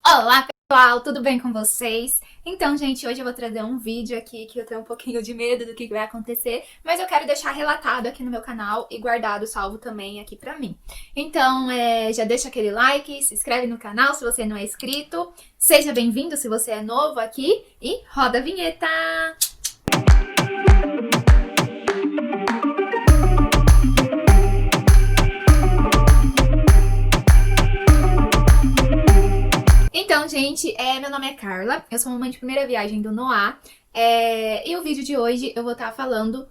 Olá pessoal, tudo bem com vocês? Então, gente, hoje eu vou trazer um vídeo aqui que eu tenho um pouquinho de medo do que vai acontecer, mas eu quero deixar relatado aqui no meu canal e guardado, salvo também aqui pra mim. Então, já deixa aquele like, se inscreve no canal se você não é inscrito, seja bem-vindo se você é novo aqui e roda a vinheta! Então, gente, meu nome é Carla, eu sou mamãe de primeira viagem do Noah, e o vídeo de hoje eu vou estar falando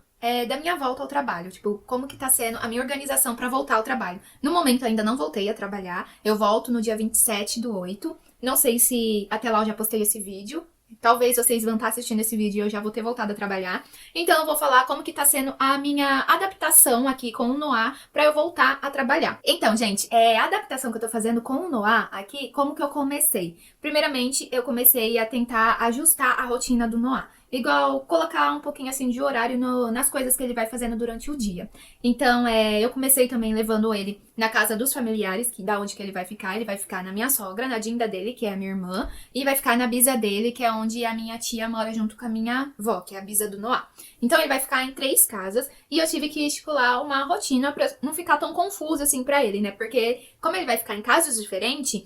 da minha volta ao trabalho, tipo, como que tá sendo a minha organização pra voltar ao trabalho. No momento ainda não voltei a trabalhar, eu volto no dia 27/8, não sei se até lá eu já postei esse vídeo, talvez vocês vão estar assistindo esse vídeo e eu já vou ter voltado a trabalhar. Então eu vou falar como que tá sendo a minha adaptação aqui com o Noah pra eu voltar a trabalhar. Então, gente, a adaptação que eu tô fazendo com o Noah aqui, como que eu comecei? Primeiramente, eu comecei a tentar ajustar a rotina do Noah. Igual colocar um pouquinho assim de horário nas coisas que ele vai fazendo durante o dia. Então, eu comecei também levando ele na casa dos familiares, que da onde que ele vai ficar na minha sogra, na dinda dele, que é a minha irmã, e vai ficar na bisa dele, que é onde a minha tia mora junto com a minha avó, que é a bisa do Noah. Então ele vai ficar em 3 casas, e eu tive que estipular uma rotina pra não ficar tão confuso assim pra ele, né? Porque como ele vai ficar em casas diferentes,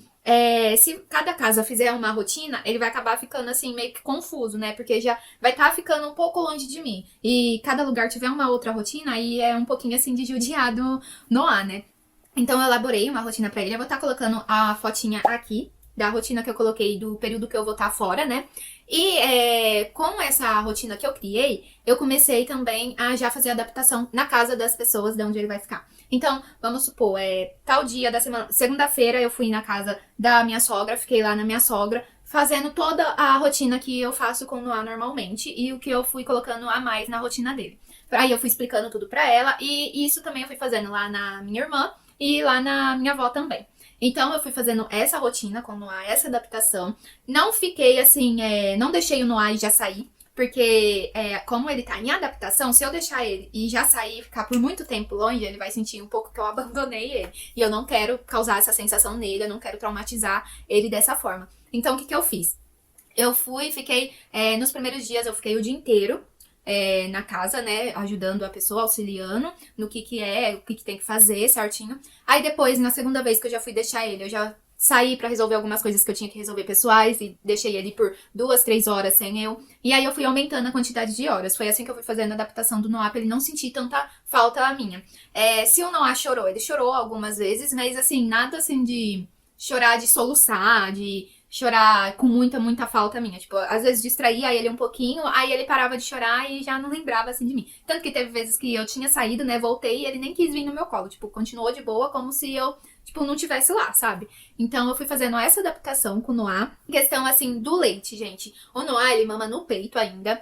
se cada casa fizer uma rotina, ele vai acabar ficando assim meio que confuso, né? Porque já vai estar ficando um pouco longe de mim. E cada lugar tiver uma outra rotina, aí é um pouquinho assim de judiado no ar, né? Então eu elaborei uma rotina pra ele. Eu vou estar colocando a fotinha aqui da rotina que eu coloquei do período que eu vou estar fora, né? E com essa rotina que eu criei, eu comecei também a já fazer a adaptação na casa das pessoas de onde ele vai ficar. Então, vamos supor, tal dia da semana, segunda-feira eu fui na casa da minha sogra, fiquei lá na minha sogra, fazendo toda a rotina que eu faço com o Noah normalmente e o que eu fui colocando a mais na rotina dele. Aí eu fui explicando tudo pra ela e isso também eu fui fazendo lá na minha irmã e lá na minha avó também. Então eu fui fazendo essa rotina com o Noah, essa adaptação. Não fiquei assim, não deixei o Noah e já sair. Porque, como ele tá em adaptação, se eu deixar ele e já sair e ficar por muito tempo longe, ele vai sentir um pouco que eu abandonei ele. E eu não quero causar essa sensação nele, eu não quero traumatizar ele dessa forma. Então, o que eu fiz? Eu fiquei, nos primeiros dias eu fiquei o dia inteiro na casa, né, ajudando a pessoa, auxiliando no o que tem que fazer certinho. Aí depois, na segunda vez que eu já fui deixar ele, eu já saí pra resolver algumas coisas que eu tinha que resolver pessoais e deixei ele por 2, 3 horas sem eu. E aí eu fui aumentando a quantidade de horas. Foi assim que eu fui fazendo a adaptação do Noah pra ele não sentir tanta falta a minha. Se o Noah chorou, ele chorou algumas vezes, mas assim, nada assim de chorar, de soluçar, de chorar com muita, muita falta minha. Tipo, às vezes distraía ele um pouquinho, aí ele parava de chorar e já não lembrava, assim, de mim. Tanto que teve vezes que eu tinha saído, né, voltei e ele nem quis vir no meu colo. Tipo, continuou de boa, como se eu, tipo, não tivesse lá, sabe? Então eu fui fazendo essa adaptação com o Noah. Questão, assim, do leite, gente. O Noah, ele mama no peito ainda.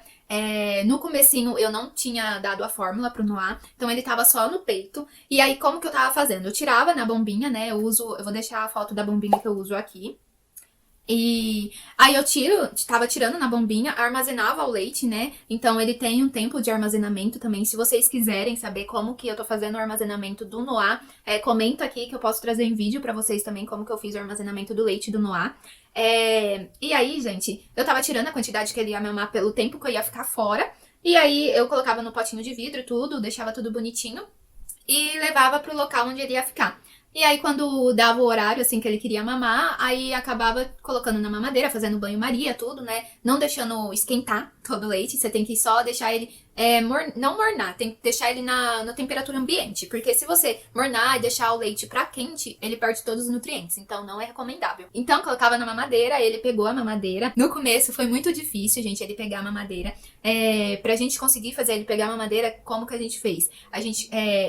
No comecinho eu não tinha dado a fórmula pro Noah, então ele tava só no peito. E aí, como que eu tava fazendo? Eu tirava na bombinha, né? Eu vou deixar a foto da bombinha que eu uso aqui. E aí eu tava tirando na bombinha, armazenava o leite, né? Então ele tem um tempo de armazenamento também. Se vocês quiserem saber como que eu tô fazendo o armazenamento do Noah, comenta aqui que eu posso trazer em vídeo pra vocês também como que eu fiz o armazenamento do leite do Noah. E aí, gente, eu tava tirando a quantidade que ele ia mamar pelo tempo que eu ia ficar fora. E aí eu colocava no potinho de vidro tudo, deixava tudo bonitinho e levava pro local onde ele ia ficar. E aí, quando dava o horário, assim, que ele queria mamar, aí acabava colocando na mamadeira, fazendo banho-maria, tudo, né? Não deixando esquentar todo o leite. Você tem que só deixar ele, não mornar, tem que deixar ele na temperatura ambiente. Porque se você mornar e deixar o leite pra quente, ele perde todos os nutrientes. Então, não é recomendável. Então, colocava na mamadeira, ele pegou a mamadeira. No começo, foi muito difícil, gente, ele pegar a mamadeira. Pra gente conseguir fazer ele pegar a mamadeira, como que a gente fez?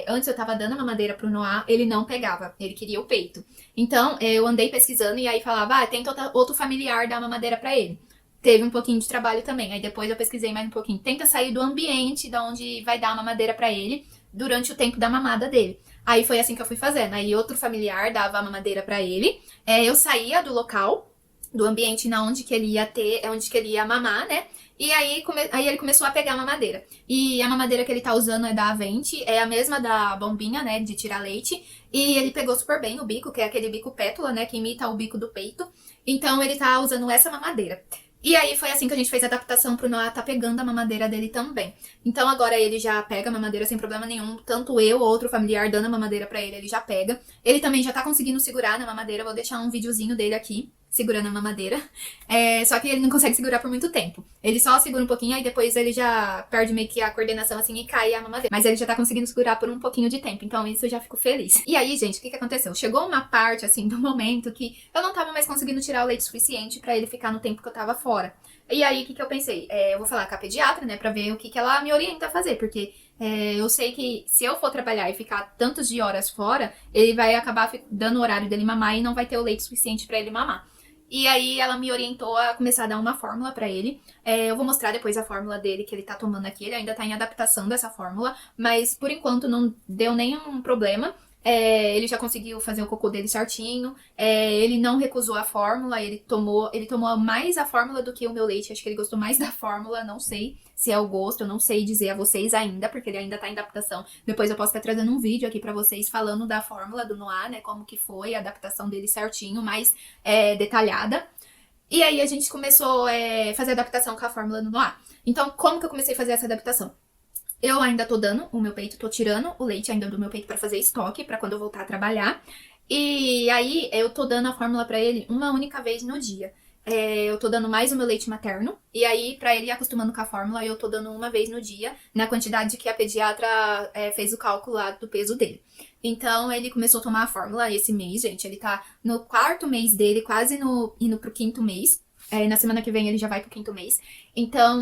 Antes eu tava dando a mamadeira pro Noah, ele não pegava. Ele queria o peito. Então, eu andei pesquisando e aí falava, tenta outro familiar dar mamadeira pra ele. Teve um pouquinho de trabalho também. Aí depois eu pesquisei mais um pouquinho. Tenta sair do ambiente da onde vai dar a mamadeira pra ele durante o tempo da mamada dele. Aí foi assim que eu fui fazendo. Aí outro familiar dava a mamadeira pra ele. Eu saía do local do ambiente na onde que ele ia ter, onde que ele ia mamar, né? E aí, aí ele começou a pegar a mamadeira. E a mamadeira que ele tá usando é da Avente, é a mesma da bombinha, né, de tirar leite. E ele pegou super bem o bico, que é aquele bico pétula, né, que imita o bico do peito. Então ele tá usando essa mamadeira. E aí foi assim que a gente fez a adaptação pro Noah tá pegando a mamadeira dele também. Então agora ele já pega a mamadeira sem problema nenhum, tanto eu ou outro familiar dando a mamadeira pra ele, ele já pega. Ele também já tá conseguindo segurar na mamadeira, vou deixar um videozinho dele aqui, segurando a mamadeira. Só que ele não consegue segurar por muito tempo. Ele só segura um pouquinho, aí depois ele já perde meio que a coordenação assim e cai a mamadeira. Mas ele já tá conseguindo segurar por um pouquinho de tempo, então isso eu já fico feliz. E aí, gente, o que aconteceu? Chegou uma parte, assim, do momento que eu não tava mais conseguindo tirar o leite suficiente pra ele ficar no tempo que eu tava fora. E aí, o que eu pensei? Eu vou falar com a pediatra, né, pra ver o que ela me orienta a fazer, porque eu sei que se eu for trabalhar e ficar tantos de horas fora, ele vai acabar dando o horário dele mamar e não vai ter o leite suficiente pra ele mamar. E aí ela me orientou a começar a dar uma fórmula pra ele. Eu vou mostrar depois a fórmula dele que ele tá tomando aqui. Ele ainda tá em adaptação dessa fórmula, mas por enquanto não deu nenhum problema. Ele já conseguiu fazer o cocô dele certinho. Ele não recusou a fórmula, ele tomou mais a fórmula do que o meu leite. Acho que ele gostou mais da fórmula, não sei se é o gosto, eu não sei dizer a vocês ainda, porque ele ainda tá em adaptação. Depois eu posso estar trazendo um vídeo aqui pra vocês falando da fórmula do Noah, né, como que foi a adaptação dele certinho, mais detalhada. E aí a gente começou a fazer a adaptação com a fórmula do Noah. Então, como que eu comecei a fazer essa adaptação? Eu ainda tô dando o meu peito, tô tirando o leite ainda do meu peito pra fazer estoque, pra quando eu voltar a trabalhar. E aí eu tô dando a fórmula pra ele uma única vez no dia. Eu tô dando mais o meu leite materno, e aí pra ele ir acostumando com a fórmula, eu tô dando uma vez no dia, na quantidade que a pediatra fez o cálculo lá do peso dele. Então ele começou a tomar a fórmula esse mês, gente, ele tá no 4º mês dele, quase indo pro 5º mês. Na semana que vem ele já vai pro 5º mês. Então,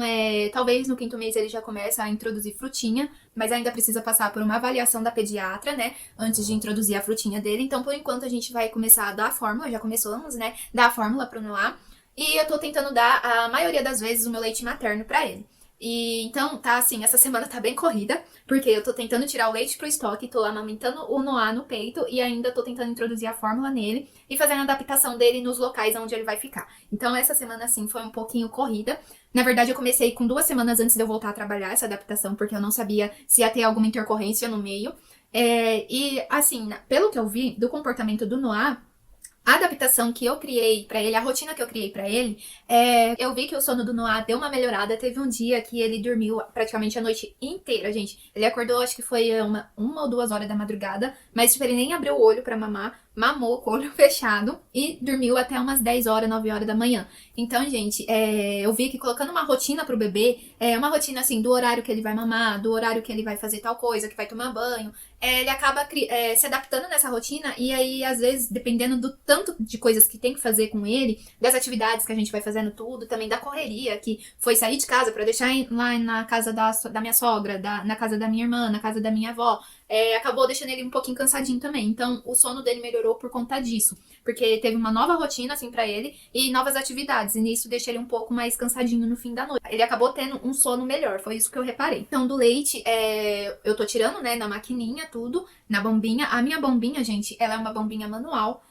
talvez no 5º mês ele já comece a introduzir frutinha, mas ainda precisa passar por uma avaliação da pediatra, né, antes de introduzir a frutinha dele. Então, por enquanto, a gente vai começar a dar a fórmula, já começamos, né, dar a fórmula pro Noah. E eu tô tentando dar, a maioria das vezes, o meu leite materno pra ele. E então, tá assim, essa semana tá bem corrida, porque eu tô tentando tirar o leite pro estoque, tô amamentando o Noah no peito e ainda tô tentando introduzir a fórmula nele e fazendo a adaptação dele nos locais onde ele vai ficar. Então, essa semana, assim, foi um pouquinho corrida. Na verdade, eu comecei com 2 semanas antes de eu voltar a trabalhar essa adaptação, porque eu não sabia se ia ter alguma intercorrência no meio. E, assim, pelo que eu vi do comportamento do Noah, a adaptação que eu criei pra ele, a rotina que eu criei pra ele, eu vi que o sono do Noah deu uma melhorada. Teve um dia que ele dormiu praticamente a noite inteira, gente. Ele acordou, acho que foi uma ou 2 horas da madrugada, mas tipo, ele nem abriu o olho pra mamar, mamou com o olho fechado e dormiu até umas 10 horas, 9 horas da manhã. Então, gente, eu vi que colocando uma rotina pro bebê, uma rotina assim, do horário que ele vai mamar, do horário que ele vai fazer tal coisa, que vai tomar banho, ele acaba se adaptando nessa rotina e aí, às vezes, dependendo do tanto de coisas que tem que fazer com ele, das atividades que a gente vai fazendo tudo, também da correria, que foi sair de casa pra deixar lá na casa da minha sogra, na casa da minha irmã, na casa da minha avó, acabou deixando ele um pouquinho cansadinho também. Então, o sono dele melhorou por conta disso, porque teve uma nova rotina, assim, pra ele e novas atividades, e nisso deixa ele um pouco mais cansadinho no fim da noite. Ele acabou tendo um sono melhor, foi isso que eu reparei. Então, do leite, eu tô tirando, né, na maquininha, tudo, na bombinha. A minha bombinha, gente, ela é uma bombinha manual.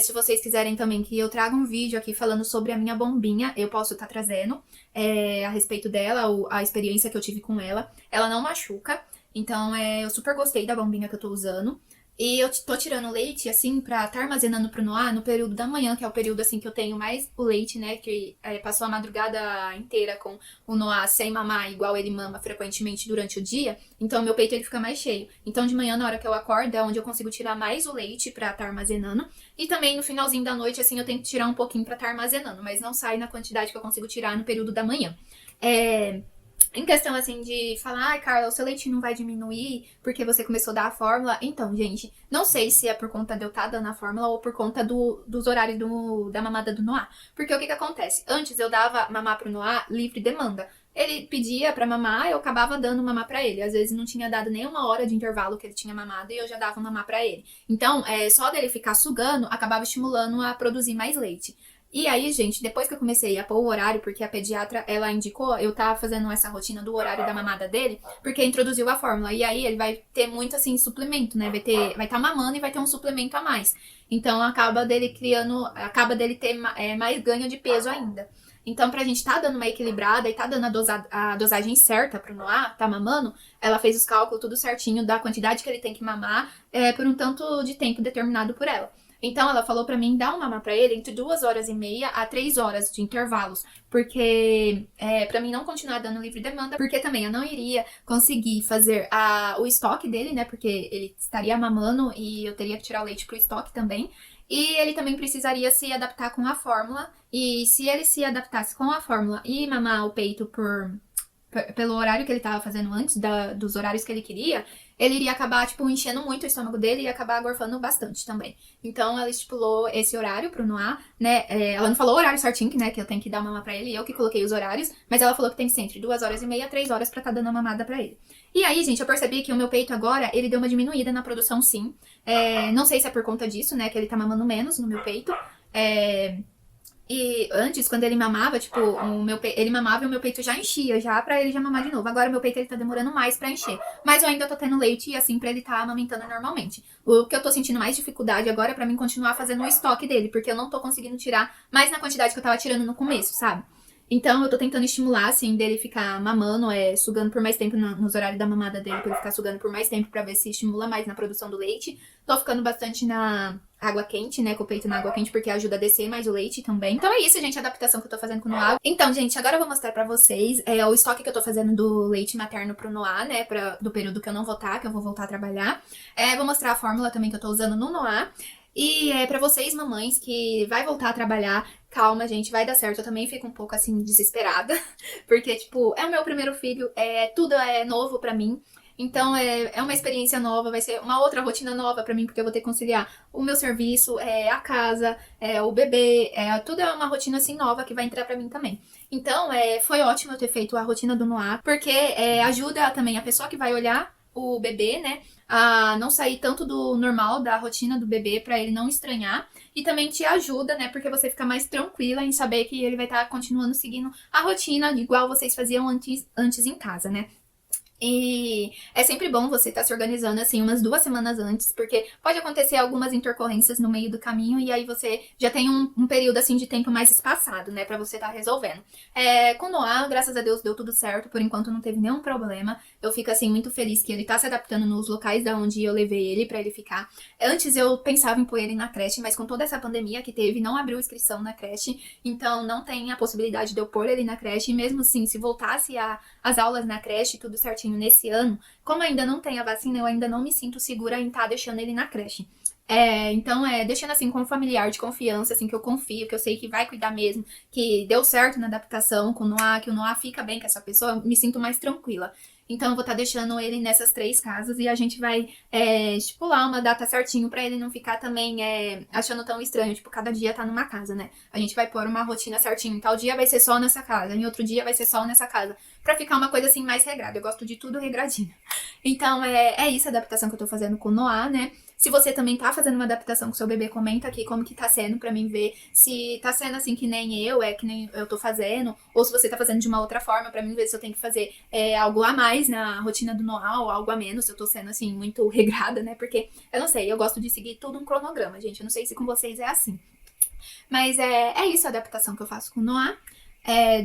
Se vocês quiserem também que eu traga um vídeo aqui falando sobre a minha bombinha, eu posso estar trazendo a respeito dela, a experiência que eu tive com ela. Ela não machuca, então eu super gostei da bombinha que eu tô usando. E eu tô tirando leite, assim, pra tá armazenando pro Noah no período da manhã, que é o período, assim, que eu tenho mais o leite, né? Que passou a madrugada inteira com o Noah sem mamar, igual ele mama frequentemente durante o dia. Então, meu peito, ele fica mais cheio. Então, de manhã, na hora que eu acordo, é onde eu consigo tirar mais o leite pra tá armazenando. E também, no finalzinho da noite, assim, eu tenho que tirar um pouquinho pra tá armazenando. Mas não sai na quantidade que eu consigo tirar no período da manhã. Em questão, assim, de falar, ai, Carla, o seu leite não vai diminuir porque você começou a dar a fórmula. Então, gente, não sei se é por conta de eu estar dando a fórmula ou por conta dos horários da mamada do Noah. Porque o que acontece? Antes eu dava mamar pro Noah livre demanda. Ele pedia pra mamar, eu acabava dando mamar pra ele. Às vezes não tinha dado nem 1 hora de intervalo que ele tinha mamado e eu já dava mamar pra ele. Então, só dele ficar sugando, acabava estimulando a produzir mais leite. E aí, gente, depois que eu comecei a pôr o horário, porque a pediatra, ela indicou, eu tava fazendo essa rotina do horário da mamada dele, porque introduziu a fórmula. E aí ele vai ter muito, assim, suplemento, né? Vai estar mamando e vai ter um suplemento a mais. Então acaba dele ter mais ganho de peso ainda. Então, pra gente tá dando uma equilibrada e tá dando a dosagem certa pro Noah, tá mamando, ela fez os cálculos tudo certinho da quantidade que ele tem que mamar por um tanto de tempo determinado por ela. Então ela falou pra mim dar um mamar pra ele entre 2 horas e meia a 3 horas de intervalos, porque para mim não continuar dando livre demanda, porque também eu não iria conseguir fazer o estoque dele, né? Porque ele estaria mamando e eu teria que tirar o leite pro estoque também. E ele também precisaria se adaptar com a fórmula. E se ele se adaptasse com a fórmula e mamar o peito pelo horário que ele estava fazendo antes, dos horários que ele queria, ele iria acabar, tipo, enchendo muito o estômago dele e ia acabar gorfando bastante também. Então, ela estipulou esse horário pro Noah, né? Ela não falou o horário certinho, né? Que eu tenho que dar mamar pra ele, eu que coloquei os horários, mas ela falou que tem que ser entre 2 horas e meia a 3 horas pra estar dando a mamada pra ele. E aí, gente, eu percebi que o meu peito agora, ele deu uma diminuída na produção, sim. Não sei se é por conta disso, né? Que ele tá mamando menos no meu peito. E antes, quando ele mamava, tipo, ele mamava e o meu peito já enchia, já pra ele já mamar de novo. Agora meu peito ele tá demorando mais pra encher. Mas eu ainda tô tendo leite e assim pra ele tá amamentando normalmente. O que eu tô sentindo mais dificuldade agora é pra mim continuar fazendo o estoque dele, porque eu não tô conseguindo tirar mais na quantidade que eu tava tirando no começo, sabe? Então eu tô tentando estimular, assim, dele ficar mamando, sugando por mais tempo nos horários da mamada dele, pra ele ficar sugando por mais tempo pra ver se estimula mais na produção do leite. Tô ficando bastante na água quente, né, com o peito na água quente, porque ajuda a descer mais o leite também. Então é isso, gente, a adaptação que eu tô fazendo com o Noah. Então, gente, agora eu vou mostrar pra vocês o estoque que eu tô fazendo do leite materno pro Noah, né, do período que eu não vou estar, que eu vou voltar a trabalhar. Vou mostrar a fórmula também que eu tô usando no Noah. E pra vocês, mamães, que vai voltar a trabalhar, calma, gente, vai dar certo. Eu também fico um pouco, assim, desesperada, porque, tipo, é o meu primeiro filho, tudo é novo pra mim. Então é uma experiência nova, vai ser uma outra rotina nova pra mim, porque eu vou ter que conciliar o meu serviço, a casa, o bebê, tudo é uma rotina assim nova que vai entrar pra mim também. Então foi ótimo eu ter feito a rotina do Noah, porque ajuda também a pessoa que vai olhar o bebê, né, a não sair tanto do normal, da rotina do bebê, pra ele não estranhar. E também te ajuda, né, porque você fica mais tranquila em saber que ele vai estar continuando seguindo a rotina igual vocês faziam antes em casa, né. E é sempre bom você estar se organizando assim umas 2 semanas antes, porque pode acontecer algumas intercorrências no meio do caminho e aí você já tem um período assim de tempo mais espaçado, né, pra você estar resolvendo. Com o Noah, graças a Deus, deu tudo certo, por enquanto não teve nenhum problema. Eu fico assim muito feliz que ele tá se adaptando nos locais da onde eu levei ele pra ele ficar. Antes eu pensava em pôr ele na creche, mas com toda essa pandemia que teve, não abriu inscrição na creche, então não tem a possibilidade de eu pôr ele na creche, e mesmo assim, se voltasse as aulas na creche, tudo certinho nesse ano, como ainda não tem a vacina, eu ainda não me sinto segura em estar deixando ele na creche. Então, deixando assim com um familiar de confiança, assim, que eu confio, que eu sei que vai cuidar mesmo, que deu certo na adaptação com o Noah, que o Noah fica bem com essa pessoa, eu me sinto mais tranquila. Então, eu vou estar deixando ele nessas 3 casas e a gente vai estipular uma data certinho pra ele não ficar também achando tão estranho, tipo, cada dia tá numa casa, né? A gente vai pôr uma rotina certinho. Tal dia vai ser só nessa casa, em outro dia vai ser só nessa casa, pra ficar uma coisa assim mais regrada. Eu gosto de tudo regradinho. Então, é isso a adaptação que eu tô fazendo com o Noah, né? Se você também tá fazendo uma adaptação com seu bebê, comenta aqui como que tá sendo pra mim ver se tá sendo assim que nem que nem eu tô fazendo, ou se você tá fazendo de uma outra forma pra mim ver se eu tenho que fazer algo a mais na rotina do Noah ou algo a menos, se eu tô sendo assim muito regrada, né? Porque eu não sei, eu gosto de seguir tudo um cronograma, gente. Eu não sei se com vocês é assim. Mas é isso a adaptação que eu faço com o Noah.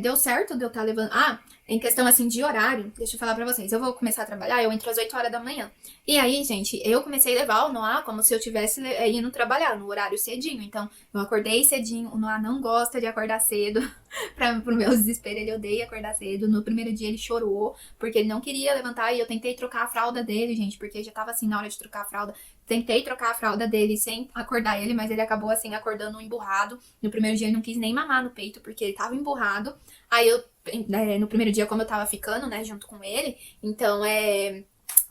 Deu certo de eu estar levando. Em questão assim de horário, deixa eu falar pra vocês. Eu vou começar a trabalhar, eu entro às 8 horas da manhã. E aí, gente, eu comecei a levar o Noah como se eu tivesse indo trabalhar no horário cedinho. Então, eu acordei cedinho. O Noah não gosta de acordar cedo. Pro meu desespero, ele odeia acordar cedo. No primeiro dia ele chorou, porque ele não queria levantar. E eu tentei trocar a fralda dele, gente, porque já tava assim na hora de trocar a fralda. Tentei trocar a fralda dele sem acordar ele, mas ele acabou assim acordando emburrado. No primeiro dia ele não quis nem mamar no peito, porque ele tava emburrado. Aí no primeiro dia, como eu tava ficando, né, junto com ele, então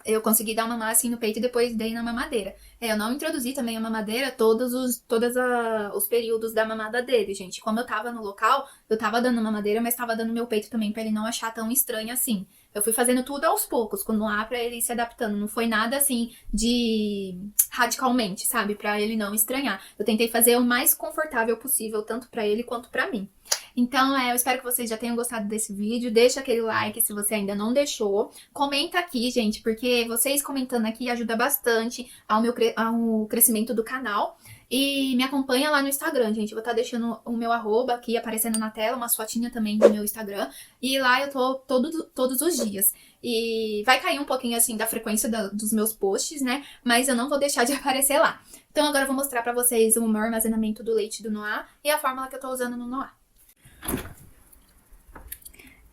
eu consegui dar uma mamar assim no peito e depois dei na mamadeira. Eu não introduzi também a mamadeira todos os períodos da mamada dele, gente. Como eu tava no local, eu tava dando mamadeira, mas tava dando meu peito também pra ele não achar tão estranho assim. Eu fui fazendo tudo aos poucos, com o Noah, pra ele ir se adaptando. Não foi nada assim de radicalmente, sabe? Pra ele não estranhar. Eu tentei fazer o mais confortável possível, tanto pra ele quanto pra mim. Então, eu espero que vocês já tenham gostado desse vídeo. Deixa aquele like se você ainda não deixou. Comenta aqui, gente, porque vocês comentando aqui ajuda bastante ao crescimento do canal. E me acompanha lá no Instagram, gente. Eu vou estar deixando o meu arroba aqui aparecendo na tela, uma fotinha também do meu Instagram. E lá eu tô todos os dias. E vai cair um pouquinho, assim, da frequência dos meus posts, né? Mas eu não vou deixar de aparecer lá. Então agora eu vou mostrar pra vocês o meu armazenamento do leite do Noah e a fórmula que eu tô usando no Noah.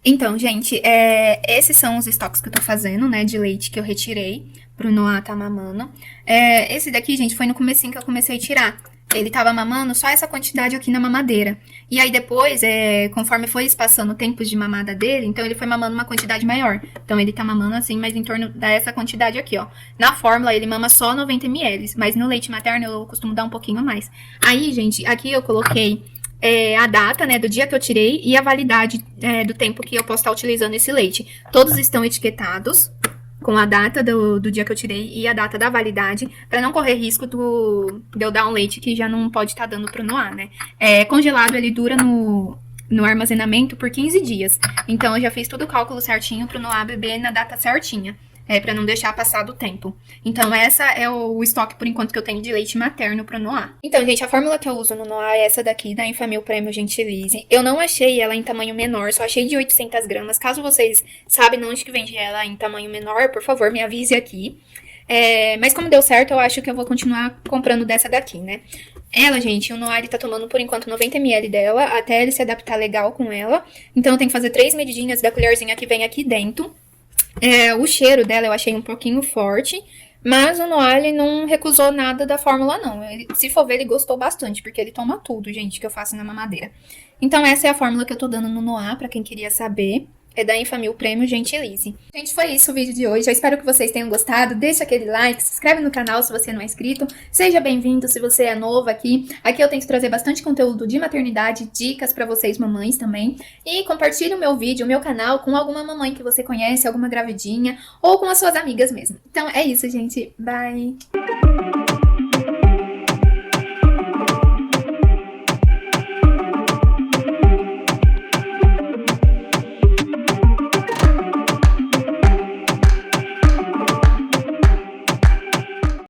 Então, gente, esses são os estoques que eu tô fazendo, né, de leite que eu retirei pro Noah tá mamando. Esse daqui, gente, foi no comecinho que eu comecei a tirar. Ele tava mamando só essa quantidade aqui na mamadeira. E aí depois, conforme foi espaçando o tempo de mamada dele, então ele foi mamando uma quantidade maior. Então ele tá mamando assim, mas em torno dessa quantidade aqui, ó. Na fórmula ele mama só 90 ml, mas no leite materno eu costumo dar um pouquinho mais. Aí, gente, aqui eu coloquei a data, né, do dia que eu tirei e a validade do tempo que eu posso estar utilizando esse leite. Todos estão etiquetados com a data do dia que eu tirei e a data da validade, para não correr risco de eu dar um leite que já não pode estar dando pro Noah, né? Congelado, ele dura no armazenamento por 15 dias. Então, eu já fiz todo o cálculo certinho pro Noah beber na data certinha. Pra não deixar passar do tempo. Então, essa é o estoque, por enquanto, que eu tenho de leite materno pro Noah. Então, gente, a fórmula que eu uso no Noah é essa daqui, da Enfamil Prêmio Gentilise. Eu não achei ela em tamanho menor, só achei de 800 gramas. Caso vocês sabem onde que vende ela em tamanho menor, por favor, me avise aqui. Mas como deu certo, eu acho que eu vou continuar comprando dessa daqui, né? Ela, gente, o Noah, ele tá tomando, por enquanto, 90 ml dela, até ele se adaptar legal com ela. Então, eu tenho que fazer 3 medidinhas da colherzinha que vem aqui dentro. O cheiro dela eu achei um pouquinho forte, mas o Noah, ele não recusou nada da fórmula, não. Se for ver, ele gostou bastante, porque ele toma tudo, gente, que eu faço na mamadeira. Então, essa é a fórmula que eu tô dando no Noah, pra quem queria saber. É da Enfamil Prêmio Gentilise. Gente, foi isso o vídeo de hoje. Eu espero que vocês tenham gostado. Deixa aquele like, se inscreve no canal se você não é inscrito. Seja bem-vindo se você é novo aqui. Aqui eu tento trazer bastante conteúdo de maternidade, dicas pra vocês mamães também. E compartilhe o meu vídeo, o meu canal, com alguma mamãe que você conhece, alguma gravidinha, ou com as suas amigas mesmo. Então é isso, gente. Bye!